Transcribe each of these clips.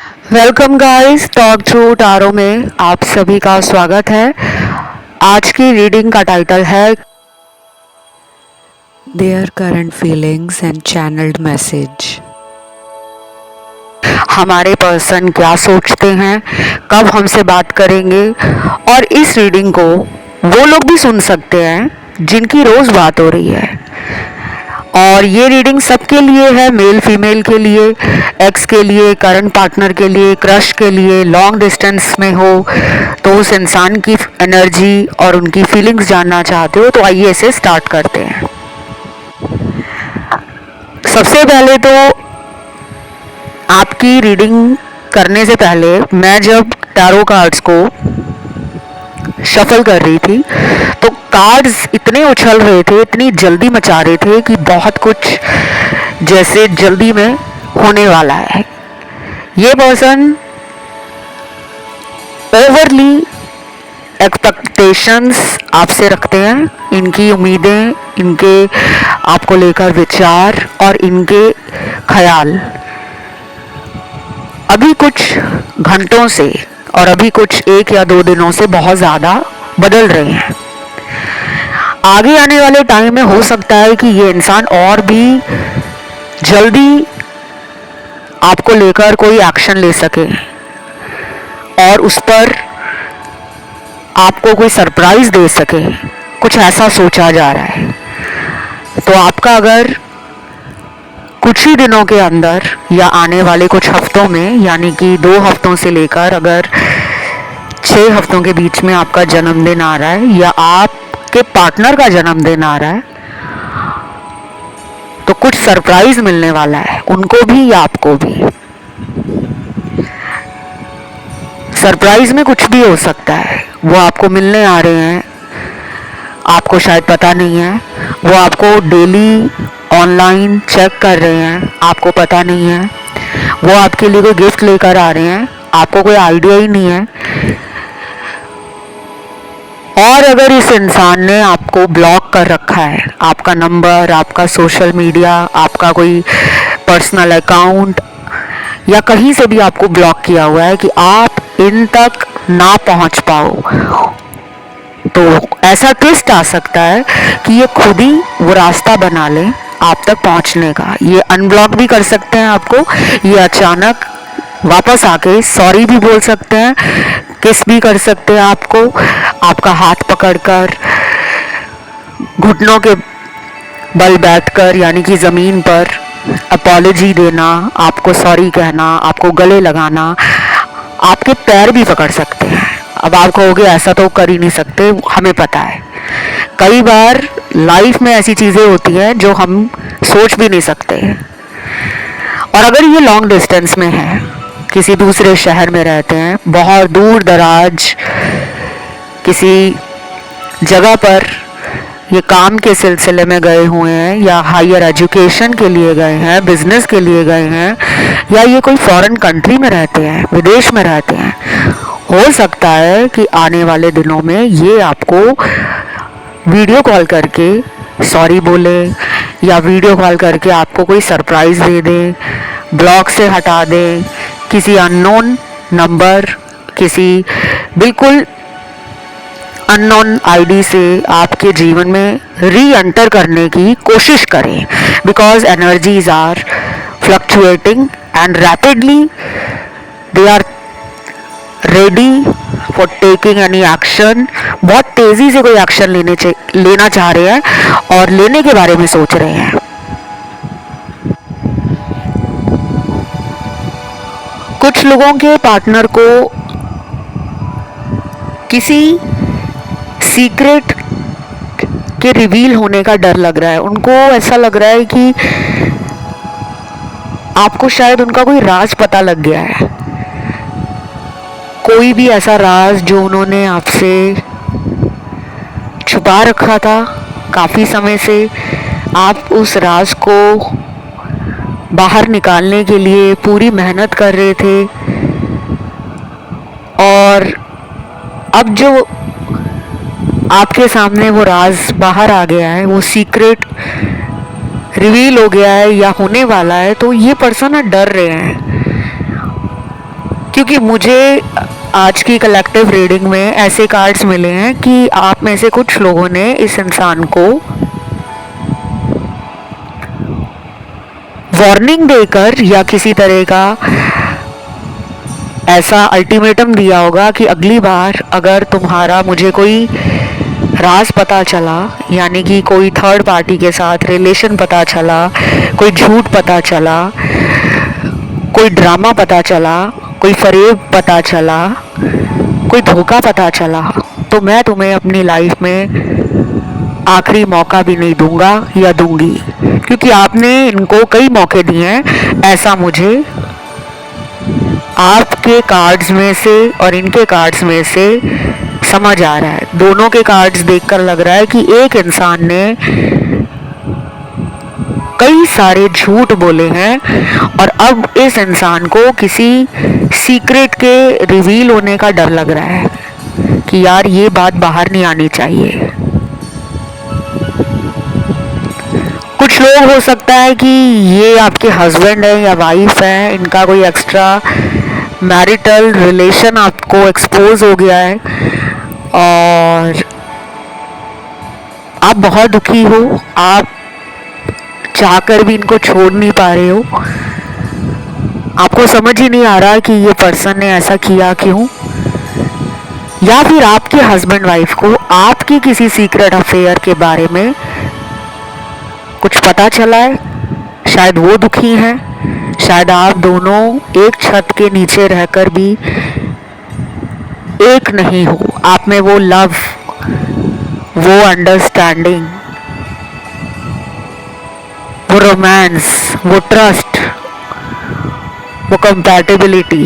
Welcome guys, talk through tarot में आप सभी का स्वागत है। आज की रीडिंग का टाइटल है Their current feelings and channeled message. हमारे पर्सन क्या सोचते हैं, कब हमसे बात करेंगे। और इस रीडिंग को वो लोग भी सुन सकते हैं जिनकी रोज़ बात हो रही है। और ये रीडिंग सबके लिए है, मेल फीमेल के लिए, एक्स के लिए, करंट पार्टनर के लिए, क्रश के लिए, लॉन्ग डिस्टेंस में हो तो उस इंसान की एनर्जी और उनकी फीलिंग्स जानना चाहते हो तो आइए इसे स्टार्ट करते हैं। सबसे पहले तो आपकी रीडिंग करने से पहले मैं जब टैरो कार्ड्स को शफल कर रही थी तो कार्ड्स इतने उछल रहे थे, इतनी जल्दी मचा रहे थे कि बहुत कुछ जैसे जल्दी में होने वाला है। ये पर्सन ओवरली एक्सपेक्टेशंस आपसे रखते हैं। इनकी उम्मीदें, इनके आपको लेकर विचार और इनके ख्याल अभी कुछ घंटों से और अभी कुछ 1 या 2 दिनों से बहुत ज़्यादा बदल रहे हैं। आगे आने वाले टाइम में हो सकता है कि ये इंसान और भी जल्दी आपको लेकर कोई एक्शन ले सके और उस पर आपको कोई सरप्राइज दे सके, कुछ ऐसा सोचा जा रहा है। तो आपका अगर कुछ ही दिनों के अंदर या आने वाले कुछ हफ्तों में, यानी कि 2 हफ्तों से लेकर अगर 6 हफ्तों के बीच में आपका जन्मदिन आ रहा है या आपके पार्टनर का जन्मदिन आ रहा है, तो कुछ सरप्राइज मिलने वाला है, उनको भी या आपको भी। सरप्राइज में कुछ भी हो सकता है। वो आपको मिलने आ रहे हैं, आपको शायद पता नहीं है। वो आपको डेली ऑनलाइन चेक कर रहे हैं, आपको पता नहीं है। वो आपके लिए कोई गिफ्ट लेकर आ रहे हैं, आपको कोई आइडिया ही नहीं है। और अगर इस इंसान ने आपको ब्लॉक कर रखा है, आपका नंबर, आपका सोशल मीडिया, आपका कोई पर्सनल अकाउंट या कहीं से भी आपको ब्लॉक किया हुआ है कि आप इन तक ना पहुंच पाओ, तो ऐसा ट्विस्ट आ सकता है कि ये खुद ही वो रास्ता बना ले आप तक पहुंचने का। ये अनब्लॉक भी कर सकते हैं आपको, ये अचानक वापस आके सॉरी भी बोल सकते हैं, किस भी कर सकते हैं आपको, आपका हाथ पकड़कर घुटनों के बल बैठकर यानी कि ज़मीन पर अपॉलॉजी देना, आपको सॉरी कहना, आपको गले लगाना, आपके पैर भी पकड़ सकते हैं। अब आप कहोगे ऐसा तो कर ही नहीं सकते, हमें पता है। कई बार लाइफ में ऐसी चीज़ें होती हैं जो हम सोच भी नहीं सकते। और अगर ये लॉन्ग डिस्टेंस में है, किसी दूसरे शहर में रहते हैं, बहुत दूर दराज किसी जगह पर ये काम के सिलसिले में गए हुए हैं या हायर एजुकेशन के लिए गए हैं, बिजनेस के लिए गए हैं, या ये कोई फॉरेन कंट्री में रहते हैं, विदेश में रहते हैं, हो सकता है कि आने वाले दिनों में ये आपको वीडियो कॉल करके सॉरी बोले या वीडियो कॉल करके आपको कोई सरप्राइज़ दे दे, ब्लॉक से हटा दे, किसी अननोन नंबर, किसी बिल्कुल अननोन आईडी से आपके जीवन में री एंटर करने की कोशिश करें। Because energies are fluctuating and rapidly they are ready for taking any action. बहुत तेज़ी से कोई एक्शन लेना चाह रहे हैं और लेने के बारे में सोच रहे हैं। कुछ लोगों के पार्टनर को किसी सीक्रेट के रिवील होने का डर लग रहा है। उनको ऐसा लग रहा है कि आपको शायद उनका कोई राज पता लग गया है, कोई भी ऐसा राज जो उन्होंने आपसे छुपा रखा था काफ़ी समय से। आप उस राज को बाहर निकालने के लिए पूरी मेहनत कर रहे थे और अब जो आपके सामने वो राज बाहर आ गया है, वो सीक्रेट रिवील हो गया है या होने वाला है, तो ये पर्सन डर रहे हैं। क्योंकि मुझे आज की कलेक्टिव रीडिंग में ऐसे कार्ड्स मिले हैं कि आप में से कुछ लोगों ने इस इंसान को वार्निंग देकर या किसी तरह का ऐसा अल्टीमेटम दिया होगा कि अगली बार अगर तुम्हारा मुझे कोई राज पता चला, यानी कि कोई थर्ड पार्टी के साथ रिलेशन पता चला, कोई झूठ पता चला, कोई ड्रामा पता चला, कोई फरेब पता चला, कोई धोखा पता चला, तो मैं तुम्हें अपनी लाइफ में आखिरी मौका भी नहीं दूंगा या दूंगी, क्योंकि आपने इनको कई मौके दिए हैं। ऐसा मुझे आपके कार्ड्स में से और इनके कार्ड्स में से समझ आ रहा है। दोनों के कार्ड्स देखकर लग रहा है कि एक इंसान ने कई सारे झूठ बोले हैं और अब इस इंसान को किसी सीक्रेट के रिवील होने का डर लग रहा है कि यार ये बात बाहर नहीं आनी चाहिए। कुछ लोग हो सकता है कि ये आपके हस्बैंड है या वाइफ है, इनका कोई एक्स्ट्रा मैरिटल रिलेशन आपको एक्सपोज हो गया है और आप बहुत दुखी हो, आप चाहकर भी इनको छोड़ नहीं पा रहे हो। आपको समझ ही नहीं आ रहा कि ये पर्सन ने ऐसा किया क्यों, या फिर आपके हस्बैंड वाइफ को आपके किसी सीक्रेट अफेयर के बारे में कुछ पता चला है। शायद वो दुखी हैं, शायद आप दोनों एक छत के नीचे रहकर भी एक नहीं हो। आप में वो लव, वो अंडरस्टैंडिंग, वो रोमांस, वो ट्रस्ट, वो कंपैटिबिलिटी,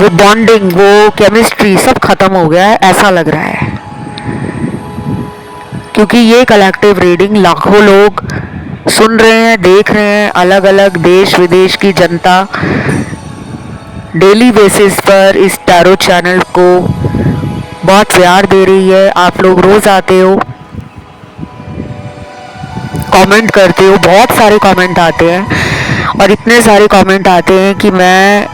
वो बॉन्डिंग, वो केमिस्ट्री सब खत्म हो गया है, ऐसा लग रहा है। क्योंकि ये कलेक्टिव रीडिंग लाखों लोग सुन रहे हैं, देख रहे हैं। अलग अलग देश विदेश की जनता डेली बेसिस पर इस टैरो चैनल को बहुत प्यार दे रही है। आप लोग रोज आते हो, कमेंट करते हो, बहुत सारे कमेंट आते हैं और इतने सारे कमेंट आते हैं कि मैं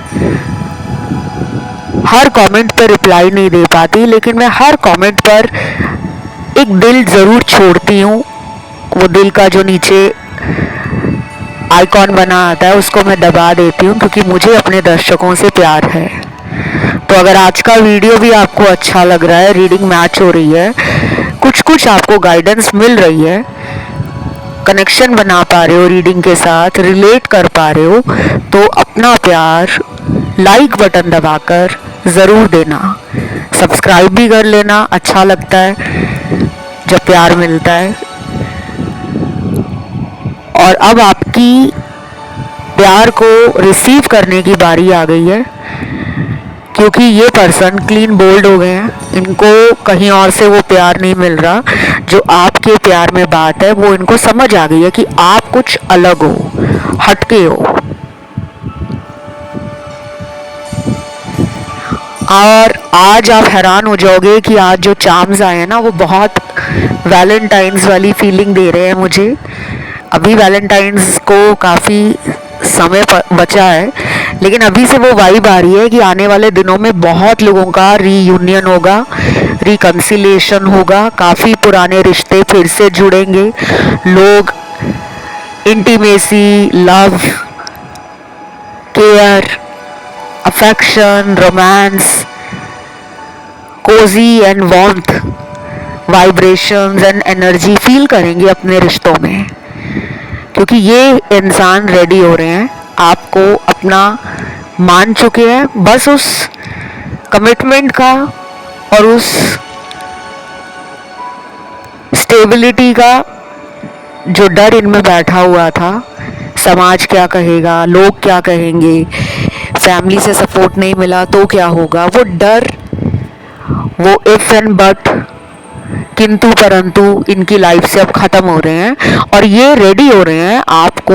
हर कमेंट पर रिप्लाई नहीं दे पाती, लेकिन मैं हर कमेंट पर एक दिल ज़रूर छोड़ती हूँ। वो दिल का जो नीचे आइकॉन बना आता है उसको मैं दबा देती हूँ, क्योंकि मुझे अपने दर्शकों से प्यार है। तो अगर आज का वीडियो भी आपको अच्छा लग रहा है, रीडिंग मैच हो रही है, कुछ आपको गाइडेंस मिल रही है, कनेक्शन बना पा रहे हो रीडिंग के साथ, रिलेट कर पा रहे हो, तो अपना प्यार लाइक बटन दबाकर ज़रूर देना। सब्सक्राइब भी कर लेना, अच्छा लगता है जब प्यार मिलता है। और अब आपकी प्यार को रिसीव करने की बारी आ गई है, क्योंकि ये पर्सन क्लीन बोल्ड हो गए हैं। इनको कहीं और से वो प्यार नहीं मिल रहा। जो आपके प्यार में बात है वो इनको समझ आ गई है कि आप कुछ अलग हो, हटके हो। और आज आप हैरान हो जाओगे कि आज जो चार्म्स आए हैं ना, वो बहुत वैलेंटाइंस वाली फीलिंग दे रहे हैं मुझे। अभी वैलेंटाइंस को काफ़ी समय बचा है, लेकिन अभी से वो वाइब आ रही है कि आने वाले दिनों में बहुत लोगों का रीयूनियन होगा, रिकन्सिलिएशन होगा, काफ़ी पुराने रिश्ते फिर से जुड़ेंगे। लोग intimacy, love, care, affection, romance, Cozi and warmth, vibrations and energy feel करेंगे अपने रिश्तों में, क्योंकि ये इंसान रेडी हो रहे हैं, आपको अपना मान चुके हैं। बस उस कमिटमेंट का और उस स्टेबिलिटी का जो डर इनमें बैठा हुआ था, समाज क्या कहेगा, लोग क्या कहेंगे, फैमिली से सपोर्ट नहीं मिला तो क्या होगा, वो डर, वो इफ एंड बट, किंतु परंतु इनकी लाइफ से अब खत्म हो रहे हैं और ये रेडी हो रहे हैं आपको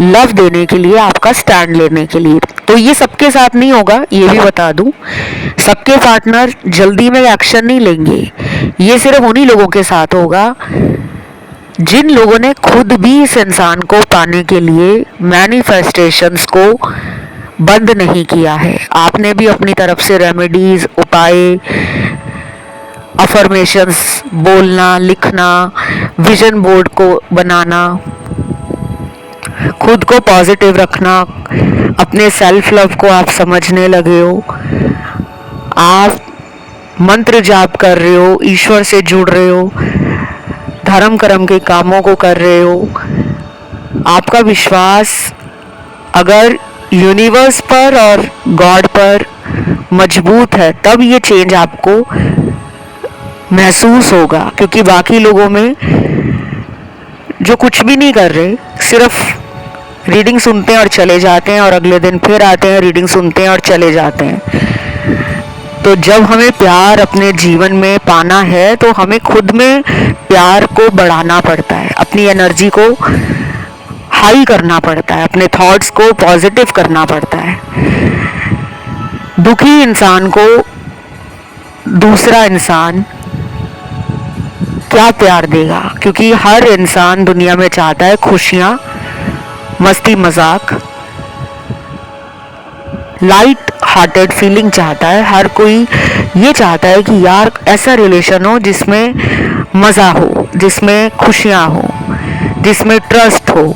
लव देने के लिए, आपका स्टैंड लेने के लिए। तो ये सबके साथ नहीं होगा, ये भी बता दूं। सबके पार्टनर जल्दी में एक्शन नहीं लेंगे। ये सिर्फ उन्हीं लोगों के साथ होगा जिन लोगों ने खुद भी इस इंसान को पाने के लिए मैनिफेस्टेशंस को बंद नहीं किया है। आपने भी अपनी तरफ से रेमेडीज, उपाय, अफर्मेशंस बोलना, लिखना, विजन बोर्ड को बनाना, खुद को पॉजिटिव रखना, अपने सेल्फ लव को आप समझने लगे हो, आप मंत्र जाप कर रहे हो, ईश्वर से जुड़ रहे हो, धर्म कर्म के कामों को कर रहे हो, आपका विश्वास अगर यूनिवर्स पर और गॉड पर मजबूत है तब ये चेंज आपको महसूस होगा। क्योंकि बाकी लोगों में जो कुछ भी नहीं कर रहे, सिर्फ रीडिंग सुनते हैं और चले जाते हैं और अगले दिन फिर आते हैं, रीडिंग सुनते हैं और चले जाते हैं। तो जब हमें प्यार अपने जीवन में पाना है तो हमें खुद में प्यार को बढ़ाना पड़ता है, अपनी एनर्जी को हाई करना पड़ता है, अपने थॉट्स को पॉजिटिव करना पड़ता है। दुखी इंसान को दूसरा इंसान क्या प्यार देगा? क्योंकि हर इंसान दुनिया में चाहता है खुशियां, मस्ती मजाक, लाइट हार्टेड फीलिंग चाहता है। हर कोई ये चाहता है कि यार ऐसा रिलेशन हो जिसमें मज़ा हो, जिसमें खुशियां हो, जिसमें ट्रस्ट हो,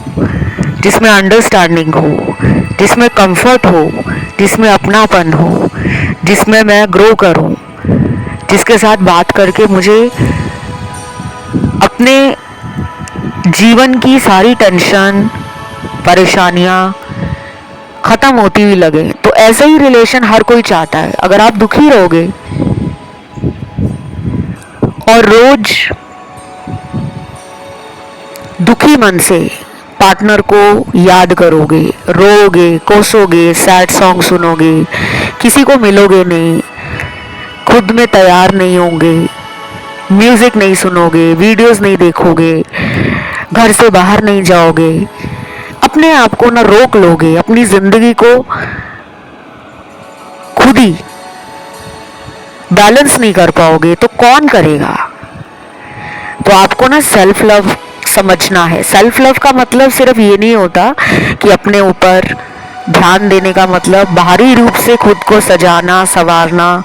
जिसमें अंडरस्टैंडिंग हो, जिसमें कंफर्ट हो, जिसमें अपनापन हो, जिसमें मैं ग्रो करूं, जिसके साथ बात करके मुझे अपने जीवन की सारी टेंशन, परेशानियां खत्म होती हुई लगे। तो ऐसा ही रिलेशन हर कोई चाहता है। अगर आप दुखी रहोगे और रोज दुखी मन से पार्टनर को याद करोगे, रोओगे, कोसोगे, सैड सॉन्ग सुनोगे, किसी को मिलोगे नहीं, खुद में तैयार नहीं होंगे, म्यूजिक नहीं सुनोगे, वीडियोस नहीं देखोगे, घर से बाहर नहीं जाओगे, अपने आप को ना रोक लोगे, अपनी जिंदगी को खुद ही बैलेंस नहीं कर पाओगे, तो कौन करेगा? तो आपको ना सेल्फ लव समझना है। सेल्फ लव का मतलब सिर्फ ये नहीं होता कि अपने ऊपर ध्यान देने का मतलब बाहरी रूप से खुद को सजाना, संवारना,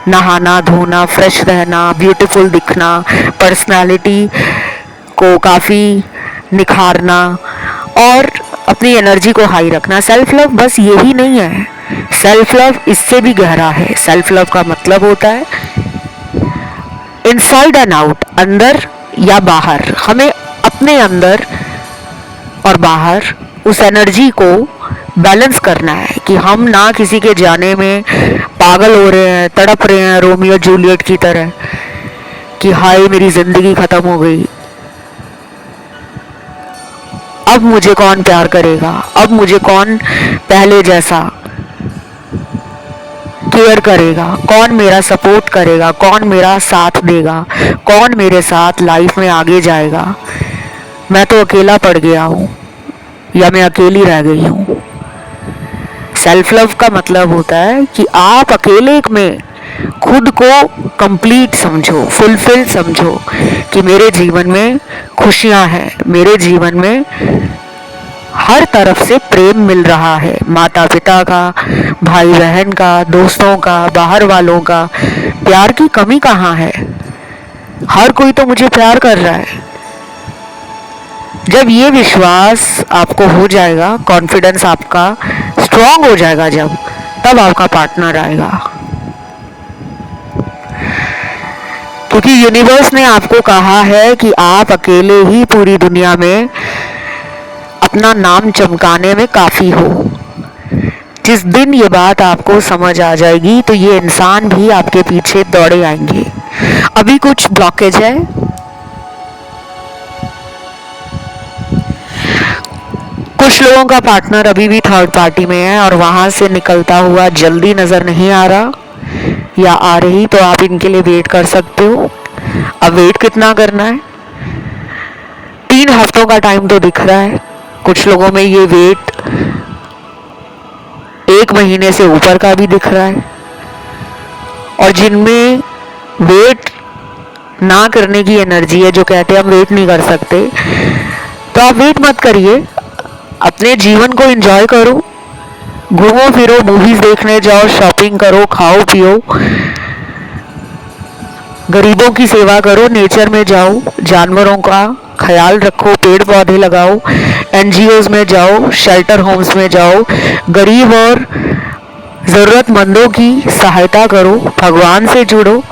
नहाना धोना, फ्रेश रहना, ब्यूटीफुल दिखना, पर्सनालिटी को काफ़ी निखारना और अपनी एनर्जी को हाई रखना। सेल्फ लव बस यही नहीं है, सेल्फ लव इससे भी गहरा है। सेल्फ लव का मतलब होता है इनसाइड एंड आउट, अंदर या बाहर। हमें अपने अंदर और बाहर उस एनर्जी को बैलेंस करना है कि हम ना किसी के जाने में पागल हो रहे हैं, तड़प रहे हैं रोमियो जूलियट की तरह कि हाय मेरी जिंदगी खत्म हो गई, अब मुझे कौन प्यार करेगा, अब मुझे कौन पहले जैसा केयर करेगा, कौन मेरा सपोर्ट करेगा, कौन मेरा साथ देगा, कौन मेरे साथ लाइफ में आगे जाएगा। मैं तो अकेला पड़ गया हूँ या मैं अकेली रह गई हूँ। सेल्फ लव का मतलब होता है कि आप अकेले में खुद को कंप्लीट समझो, फुलफिल समझो कि मेरे जीवन में खुशियाँ हैं, मेरे जीवन में हर तरफ से प्रेम मिल रहा है, माता पिता का, भाई बहन का, दोस्तों का, बाहर वालों का। प्यार की कमी कहाँ है? हर कोई तो मुझे प्यार कर रहा है। जब ये विश्वास आपको हो जाएगा, कॉन्फिडेंस आपका स्ट्रांग हो जाएगा, जब तब आपका पार्टनर आएगा। क्योंकि यूनिवर्स ने आपको कहा है कि आप अकेले ही पूरी दुनिया में अपना नाम चमकाने में काफ़ी हो। जिस दिन ये बात आपको समझ आ जाएगी तो ये इंसान भी आपके पीछे दौड़े आएंगे। अभी कुछ ब्लॉकेज है, कुछ लोगों का पार्टनर अभी भी थर्ड पार्टी में है और वहां से निकलता हुआ जल्दी नज़र नहीं आ रहा या आ रही, तो आप इनके लिए वेट कर सकते हो। अब वेट कितना करना है? 3 हफ्तों का टाइम तो दिख रहा है। कुछ लोगों में ये वेट 1 महीने से ऊपर का भी दिख रहा है। और जिनमें वेट ना करने की एनर्जी है, जो कहते हैं हम वेट नहीं कर सकते, तो आप वेट मत करिए, अपने जीवन को एंजॉय करो, घूमो फिरो, मूवीज देखने जाओ, शॉपिंग करो, खाओ पियो, गरीबों की सेवा करो, नेचर में जाओ, जानवरों का ख्याल रखो, पेड़ पौधे लगाओ, एनजीओज में जाओ, शेल्टर होम्स में जाओ, गरीब और ज़रूरतमंदों की सहायता करो, भगवान से जुड़ो,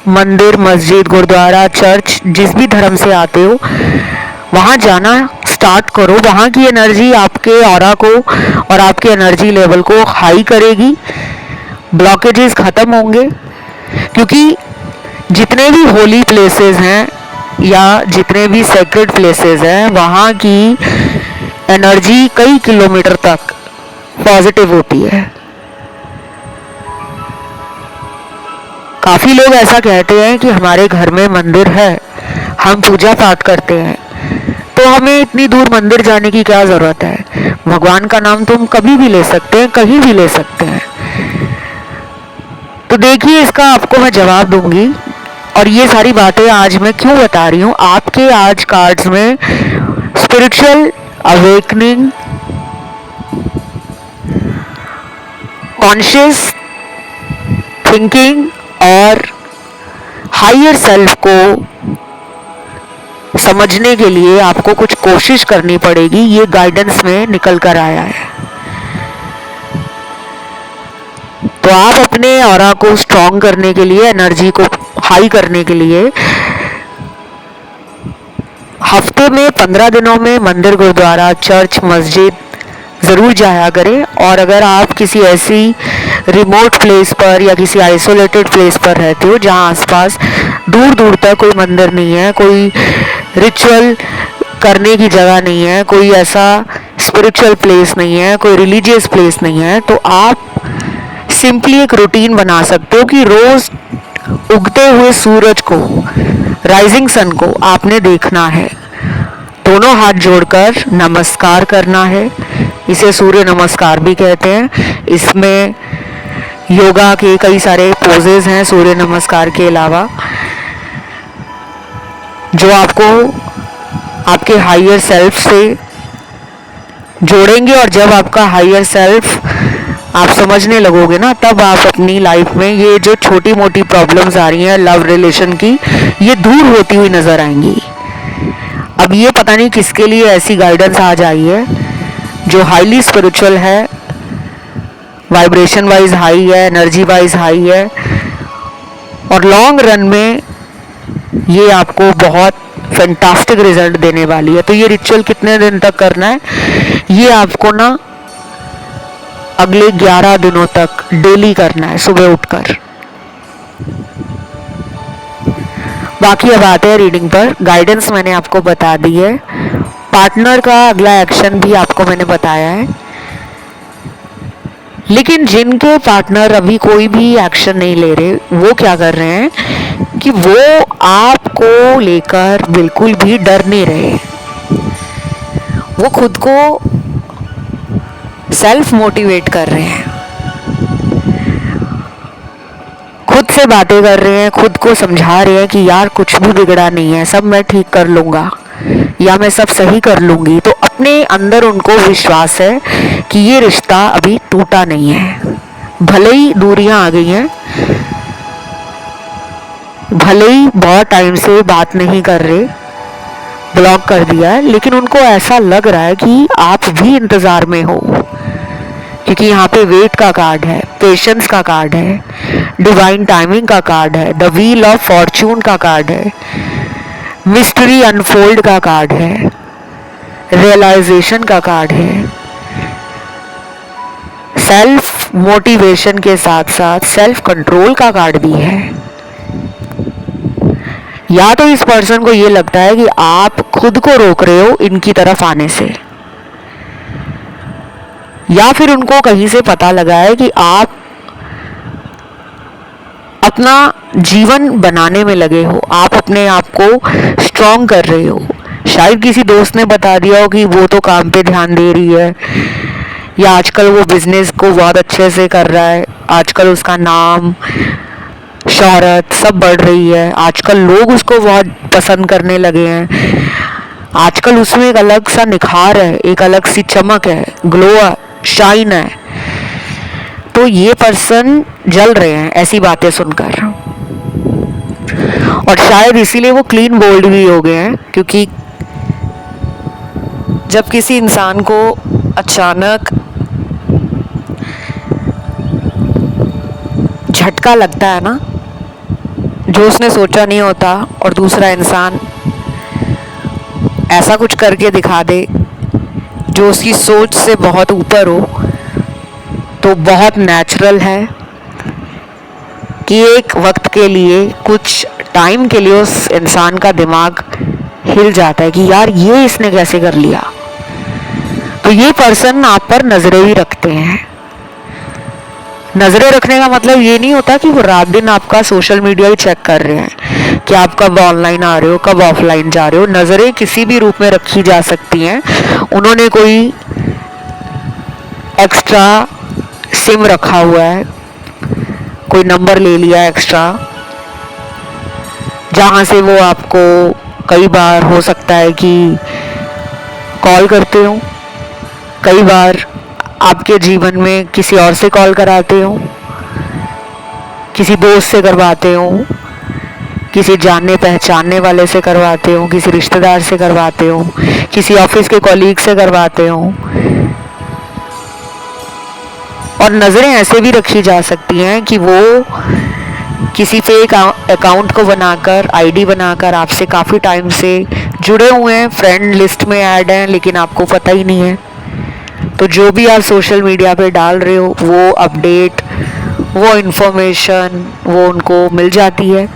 मंदिर, मस्जिद, गुरुद्वारा, चर्च, जिस भी धर्म से आते हो वहाँ जाना स्टार्ट करो। वहाँ की एनर्जी आपके ऑरा को और आपके एनर्जी लेवल को हाई करेगी, ब्लॉकेजेस ख़त्म होंगे। क्योंकि जितने भी होली प्लेसेस हैं या जितने भी सेक्रेड प्लेसेस हैं, वहाँ की एनर्जी कई किलोमीटर तक पॉजिटिव होती है। काफ़ी लोग ऐसा कहते हैं कि हमारे घर में मंदिर है, हम पूजा पाठ करते हैं, तो हमें इतनी दूर मंदिर जाने की क्या ज़रूरत है। भगवान का नाम तुम कभी भी ले सकते हैं, कहीं भी ले सकते हैं। तो देखिए, इसका आपको मैं जवाब दूंगी। और ये सारी बातें आज मैं क्यों बता रही हूँ, आपके आज कार्ड्स में स्पिरिचुअल अवेकनिंग, कॉन्शियस थिंकिंग और हायर सेल्फ को समझने के लिए आपको कुछ कोशिश करनी पड़ेगी। ये गाइडेंस में निकल कर आया है। तो आप अपने ऑरा को स्ट्रॉन्ग करने के लिए, एनर्जी को हाई करने के लिए हफ्ते में 15 दिनों में मंदिर, गुरुद्वारा, चर्च, मस्जिद ज़रूर जाया करें। और अगर आप किसी ऐसी रिमोट प्लेस पर या किसी आइसोलेटेड प्लेस पर रहते हो जहां आसपास दूर दूर तक कोई मंदिर नहीं है, कोई रिचुअल करने की जगह नहीं है, कोई ऐसा स्पिरिचुअल प्लेस नहीं है, कोई रिलीजियस प्लेस नहीं है, तो आप सिंपली एक रूटीन बना सकते हो कि रोज उगते हुए सूरज को, राइजिंग सन को आपने देखना है, दोनों हाथ जोड़कर नमस्कार करना है। इसे सूर्य नमस्कार भी कहते हैं। इसमें योगा के कई सारे पोजेज हैं सूर्य नमस्कार के अलावा, जो आपको आपके हायर सेल्फ से जोड़ेंगे। और जब आपका हायर सेल्फ आप समझने लगोगे ना, तब आप अपनी लाइफ में ये जो छोटी मोटी प्रॉब्लम्स आ रही हैं लव रिलेशन की, ये दूर होती हुई नजर आएंगी। अब ये पता नहीं किसके लिए ऐसी गाइडेंस आज आई है जो हाईली स्पिरिचुअल है, वाइब्रेशन वाइज हाई है, एनर्जी वाइज हाई है, और लॉन्ग रन में ये आपको बहुत फैंटास्टिक रिजल्ट देने वाली है। तो ये रिचुअल कितने दिन तक करना है, ये आपको ना अगले 11 दिनों तक डेली करना है, सुबह उठकर। बाकी अब आते हैं रीडिंग पर। गाइडेंस मैंने आपको बता दी है, पार्टनर का अगला एक्शन भी आपको मैंने बताया है। लेकिन जिनके पार्टनर अभी कोई भी एक्शन नहीं ले रहे, वो क्या कर रहे हैं कि वो आपको लेकर बिल्कुल भी डर नहीं रहे। वो खुद को सेल्फ मोटिवेट कर रहे हैं, खुद से बातें कर रहे हैं, खुद को समझा रहे हैं कि यार कुछ भी बिगड़ा नहीं है, सब मैं ठीक कर लूँगा या मैं सब सही कर लूँगी। तो अपने अंदर उनको विश्वास है कि ये रिश्ता अभी टूटा नहीं है। भले ही दूरियां आ गई हैं, भले ही बहुत टाइम से बात नहीं कर रहे, ब्लॉक कर दिया है, लेकिन उनको ऐसा लग रहा है कि आप भी इंतज़ार में हो। क्योंकि यहाँ पे वेट का कार्ड है, पेशेंस का कार्ड है, डिवाइन टाइमिंग का कार्ड है, द व्हील ऑफ फॉर्चून का कार्ड है, मिस्ट्री अनफोल्ड का कार्ड है, रियलाइजेशन का कार्ड है, सेल्फ मोटिवेशन के साथ साथ सेल्फ कंट्रोल का कार्ड भी है। या तो इस पर्सन को ये लगता है कि आप खुद को रोक रहे हो इनकी तरफ आने से, या फिर उनको कहीं से पता लगा है कि आप अपना जीवन बनाने में लगे हो, आप अपने आप को स्ट्रॉन्ग कर रहे हो। शायद किसी दोस्त ने बता दिया हो कि वो तो काम पे ध्यान दे रही है, या आजकल वो बिजनेस को बहुत अच्छे से कर रहा है, आजकल उसका नाम शोहरत सब बढ़ रही है, आजकल लोग उसको बहुत पसंद करने लगे हैं, आजकल उसमें एक अलग सा निखार है, एक अलग सी चमक है, ग्लो है, शाइन है। तो ये पर्सन जल रहे हैं ऐसी बातें सुनकर, और शायद इसीलिए वो क्लीन बोल्ड भी हो गए हैं, क्योंकि जब किसी इंसान को अचानक झटका लगता है ना, जो उसने सोचा नहीं होता, और दूसरा इंसान ऐसा कुछ करके दिखा दे जो उसकी सोच से बहुत ऊपर हो, तो बहुत नेचुरल है कि एक वक्त के लिए, कुछ टाइम के लिए उस इंसान का दिमाग हिल जाता है कि यार ये इसने कैसे कर लिया। तो ये पर्सन आप पर नजरें भी रखते हैं। नजरें रखने का मतलब ये नहीं होता कि वो रात दिन आपका सोशल मीडिया ही चेक कर रहे हैं कि आप कब ऑनलाइन आ रहे हो, कब ऑफलाइन जा रहे हो। नजरें किसी भी रूप में रखी जा सकती हैं। उन्होंने कोई एक्स्ट्रा सिम रखा हुआ है, कोई नंबर ले लिया एक्स्ट्रा, जहाँ से वो आपको कई बार हो सकता है कि कॉल करते हो, कई बार आपके जीवन में किसी और से कॉल कराते हो, किसी दोस्त से करवाते हो, किसी जानने पहचानने वाले से करवाते हो, किसी रिश्तेदार से करवाते हो, किसी ऑफिस के कॉलीग से करवाते हो। और नज़रें ऐसे भी रखी जा सकती हैं कि वो किसी फेक अकाउंट को बनाकर, आईडी बनाकर आपसे काफ़ी टाइम से जुड़े हुए हैं, फ्रेंड लिस्ट में ऐड हैं, लेकिन आपको पता ही नहीं है। तो जो भी आप सोशल मीडिया पे डाल रहे हो, वो अपडेट, वो इन्फॉर्मेशन, वो उनको मिल जाती है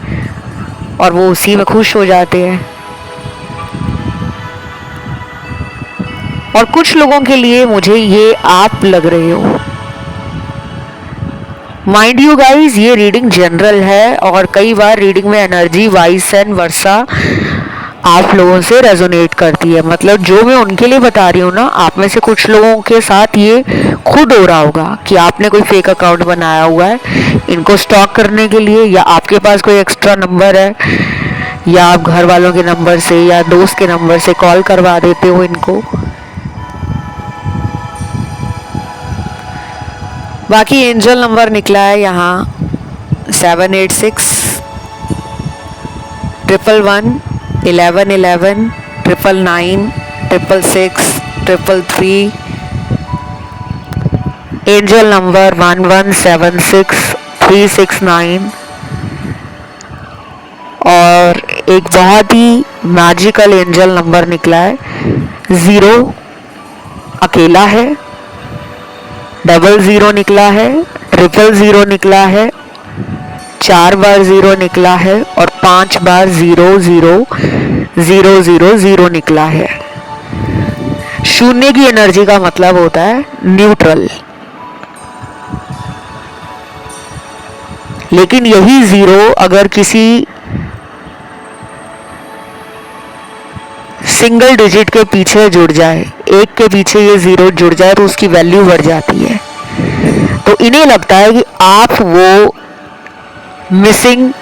और वो उसी में खुश हो जाते हैं। और कुछ लोगों के लिए मुझे ये आप लग रहे हो। माइंड यू गाइज, ये रीडिंग जनरल है और कई बार रीडिंग में एनर्जी वाइस एंड वर्सा आप लोगों से रेजोनेट करती है। मतलब जो मैं उनके लिए बता रही हूँ ना, आप में से कुछ लोगों के साथ ये खुद हो रहा होगा कि आपने कोई फेक अकाउंट बनाया हुआ है इनको स्टॉक करने के लिए, या आपके पास कोई एक्स्ट्रा नंबर है, या आप घर वालों के नंबर से या दोस्त के नंबर से कॉल करवा देते हो इनको। बाकी एंजल नंबर निकला है यहाँ 786 111 1111 999 666 333, एंजल नंबर 1176369, और एक बहुत ही मैजिकल एंजल नंबर निकला है 0, अकेला है, 00 निकला है, 000 निकला है, 4 बार 0 निकला है और 5 बार 00000 निकला है। शून्य की एनर्जी का मतलब होता है न्यूट्रल, लेकिन यही 0 अगर किसी सिंगल डिजिट के पीछे जुड़ जाए, एक के पीछे ये 0 जुड़ जाए, तो उसकी वैल्यू बढ़ जाती है। तो इन्हें लगता है कि आप वो मिसिंग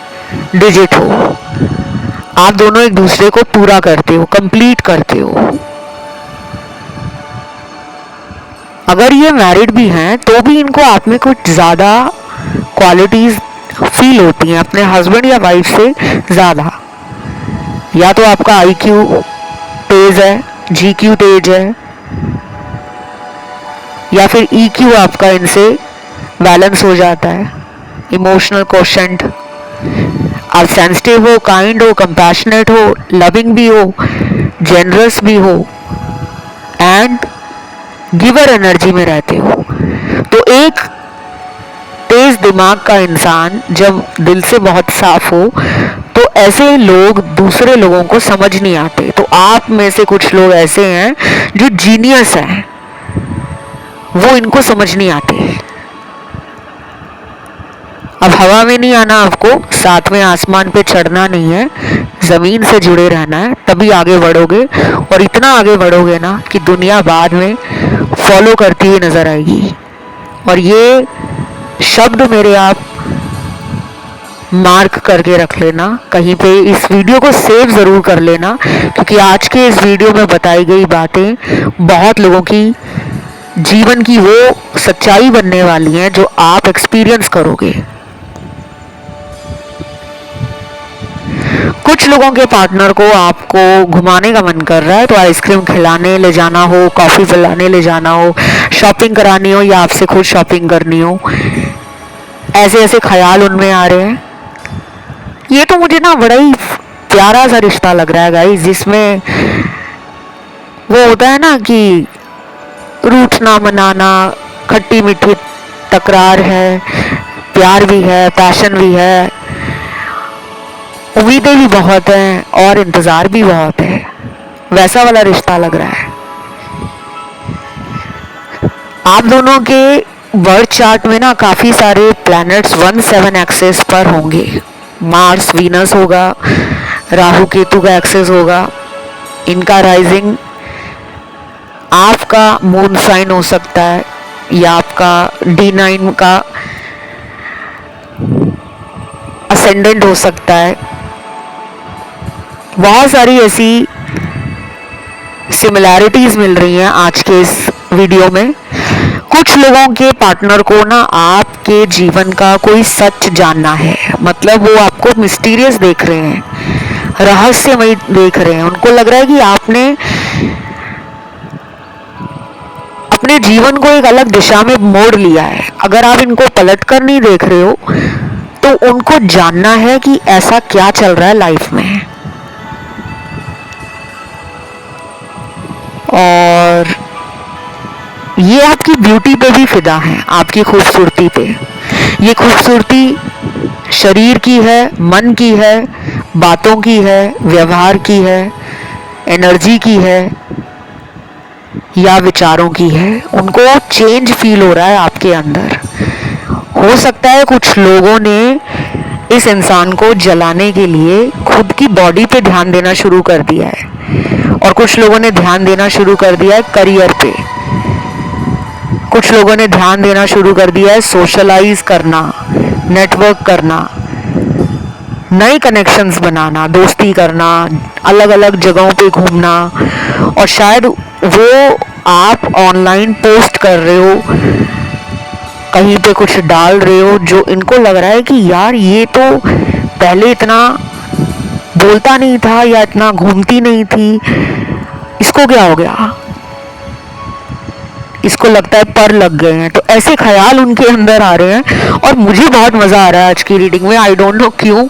डिजिट हो, आप दोनों एक दूसरे को पूरा करते हो, कंप्लीट करते हो। अगर ये मैरिड भी हैं तो भी इनको आप में कुछ ज़्यादा क्वालिटीज़ फील होती हैं अपने हस्बैंड या वाइफ से ज़्यादा। या तो आपका IQ तेज है, GQ तेज है, या फिर EQ आपका इनसे बैलेंस हो जाता है, इमोशनल कोशेंट। आप सेंसिटिव हो, काइंड हो, कंपैशनेट हो, लविंग भी हो, जेनरस भी हो एंड गिवर एनर्जी में रहते हो। तो एक तेज दिमाग का इंसान जब दिल से बहुत साफ हो तो ऐसे लोग दूसरे लोगों को समझ नहीं आते। तो आप में से कुछ लोग ऐसे हैं जो जीनियस हैं, वो इनको समझ नहीं आते। अब हवा में नहीं आना, आपको साथ में आसमान पे चढ़ना नहीं है, ज़मीन से जुड़े रहना है, तभी आगे बढ़ोगे। और इतना आगे बढ़ोगे ना कि दुनिया बाद में फॉलो करती हुई नज़र आएगी। और ये शब्द मेरे आप मार्क करके रख लेना कहीं पे, इस वीडियो को सेव ज़रूर कर लेना, क्योंकि आज के इस वीडियो में बताई गई बातें बहुत लोगों की जीवन की वो सच्चाई बनने वाली है जो आप एक्सपीरियंस करोगे। कुछ लोगों के पार्टनर को आपको घुमाने का मन कर रहा है, तो आइसक्रीम खिलाने ले जाना हो, कॉफी पिलाने ले जाना हो, शॉपिंग करानी हो या आपसे खुद शॉपिंग करनी हो, ऐसे ऐसे ख्याल उनमें आ रहे हैं। ये तो मुझे ना बड़ा ही प्यारा सा रिश्ता लग रहा है गाइस, जिसमें वो होता है ना कि रूठना मनाना, खट्टी मीठी तकरार है, प्यार भी है, पैशन भी है, उम्मीदें भी बहुत हैं और इंतज़ार भी बहुत है। वैसा वाला रिश्ता लग रहा है। आप दोनों के बर्थ चार्ट में ना काफ़ी सारे प्लैनेट्स 1-7 एक्सेस पर होंगे। मार्स वीनस होगा, राहु केतु का एक्सेस होगा, इनका राइजिंग आपका मून साइन हो सकता है या आपका D9 का असेंडेंट हो सकता है। बहुत सारी ऐसी सिमिलैरिटीज मिल रही हैं आज के इस वीडियो में। कुछ लोगों के पार्टनर को ना आपके जीवन का कोई सच जानना है, मतलब वो आपको मिस्टीरियस देख रहे हैं, रहस्यमय देख रहे हैं। उनको लग रहा है कि आपने अपने जीवन को एक अलग दिशा में मोड़ लिया है। अगर आप इनको पलट कर नहीं देख रहे हो तो उनको जानना है कि ऐसा क्या चल रहा है लाइफ में। और ये आपकी ब्यूटी पे भी फिदा है, आपकी खूबसूरती पे। ये खूबसूरती शरीर की है, मन की है, बातों की है, व्यवहार की है, एनर्जी की है या विचारों की है। उनको चेंज फील हो रहा है आपके अंदर। हो सकता है कुछ लोगों ने इस इंसान को जलाने के लिए खुद की बॉडी पे ध्यान देना शुरू कर दिया है और कुछ लोगों ने ध्यान देना शुरू कर दिया है करियर पे। कुछ लोगों ने ध्यान देना शुरू कर दिया है सोशलाइज करना, नेटवर्क करना, नए कनेक्शंस बनाना, दोस्ती करना, अलग अलग जगहों पे घूमना। और शायद वो आप ऑनलाइन पोस्ट कर रहे हो, कहीं पे कुछ डाल रहे हो जो इनको लग रहा है कि यार ये तो पहले इतना बोलता नहीं था या इतना घूमती नहीं थी, इसको क्या हो गया, इसको लगता है पर लग गए हैं। तो ऐसे ख्याल उनके अंदर आ रहे हैं और मुझे बहुत मज़ा आ रहा है आज की रीडिंग में। आई डोंट नो क्यों,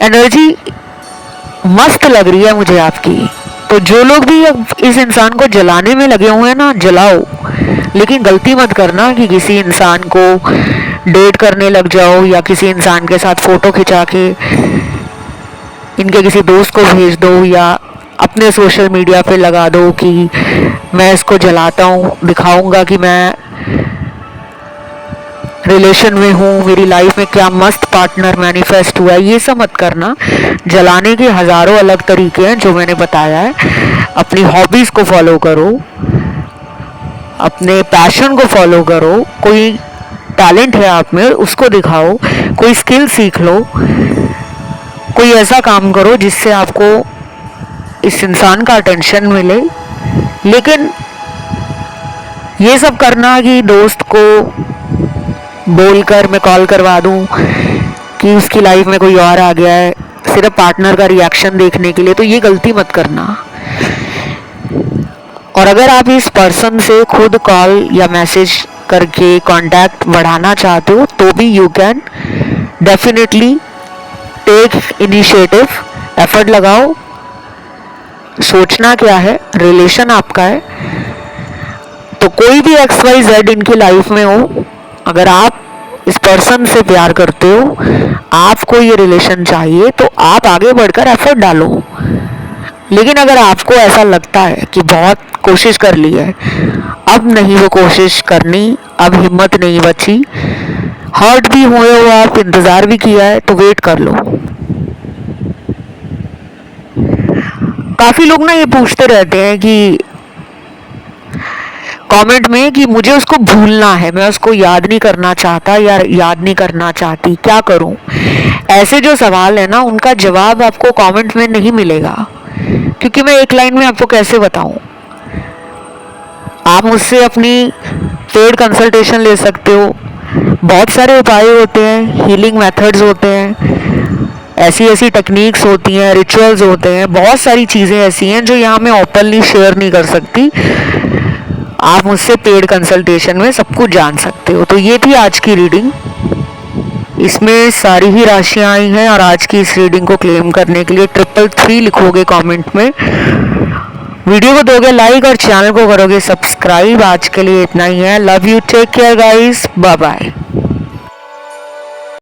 एनर्जी मस्त लग रही है मुझे आपकी। तो जो लोग भी इस इंसान को जलाने में लगे हुए हैं ना, जलाओ, लेकिन गलती मत करना कि किसी इंसान को डेट करने लग जाओ या किसी इंसान के साथ फ़ोटो खिंचा के इनके किसी दोस्त को भेज दो या अपने सोशल मीडिया पे लगा दो कि मैं इसको जलाता हूँ, दिखाऊंगा कि मैं रिलेशन में हूँ, मेरी लाइफ में क्या मस्त पार्टनर मैनिफेस्ट हुआ है। ये सब मत करना। जलाने के हज़ारों अलग तरीके हैं जो मैंने बताया है। अपनी हॉबीज़ को फॉलो करो, अपने पैशन को फॉलो करो, कोई टैलेंट है आप में उसको दिखाओ, कोई स्किल सीख लो, कोई ऐसा काम करो जिससे आपको इस इंसान का अटेंशन मिले। लेकिन ये सब करना कि दोस्त को बोलकर मैं कॉल करवा दूं कि उसकी लाइफ में कोई और आ गया है सिर्फ पार्टनर का रिएक्शन देखने के लिए, तो ये गलती मत करना। और अगर आप इस पर्सन से खुद कॉल या मैसेज करके कांटेक्ट बढ़ाना चाहते हो तो भी you can definitely take initiative, effort लगाओ। सोचना क्या है, रिलेशन आपका है। तो कोई भी XYZ इनकी लाइफ में हो, अगर आप इस पर्सन से प्यार करते हो, आपको ये रिलेशन चाहिए, तो आप आगे बढ़कर एफर्ट डालो। लेकिन अगर आपको ऐसा लगता है कि बहुत कोशिश कर ली है, अब नहीं वो कोशिश करनी, अब हिम्मत नहीं बची, हर्ट भी हुए हो आप, इंतज़ार भी किया है, तो वेट कर लो। काफ़ी लोग ना ये पूछते रहते हैं कि कमेंट में कि मुझे उसको भूलना है, मैं उसको याद नहीं करना चाहता या याद नहीं करना चाहती, क्या करूं। ऐसे जो सवाल है ना, उनका जवाब आपको कमेंट में नहीं मिलेगा, क्योंकि मैं एक लाइन में आपको कैसे बताऊं। आप मुझसे अपनी पेड कंसल्टेशन ले सकते हो। बहुत सारे उपाय होते हैं, हीलिंग मेथड्स होते हैं, ऐसी ऐसी टेक्निक्स होती हैं, रिचुअल्स होते हैं, बहुत सारी चीज़ें ऐसी हैं जो यहाँ मैं ओपनली शेयर नहीं कर सकती। आप मुझसे पेड कंसल्टेशन में सब कुछ जान सकते हो। तो ये थी आज की रीडिंग। इसमें सारी ही राशियां आई हैं और आज की इस रीडिंग को क्लेम करने के लिए 333 लिखोगे कमेंट में, वीडियो को दोगे लाइक और चैनल को करोगे सब्सक्राइब। आज के लिए इतना ही है। Love you, take care guys, bye bye.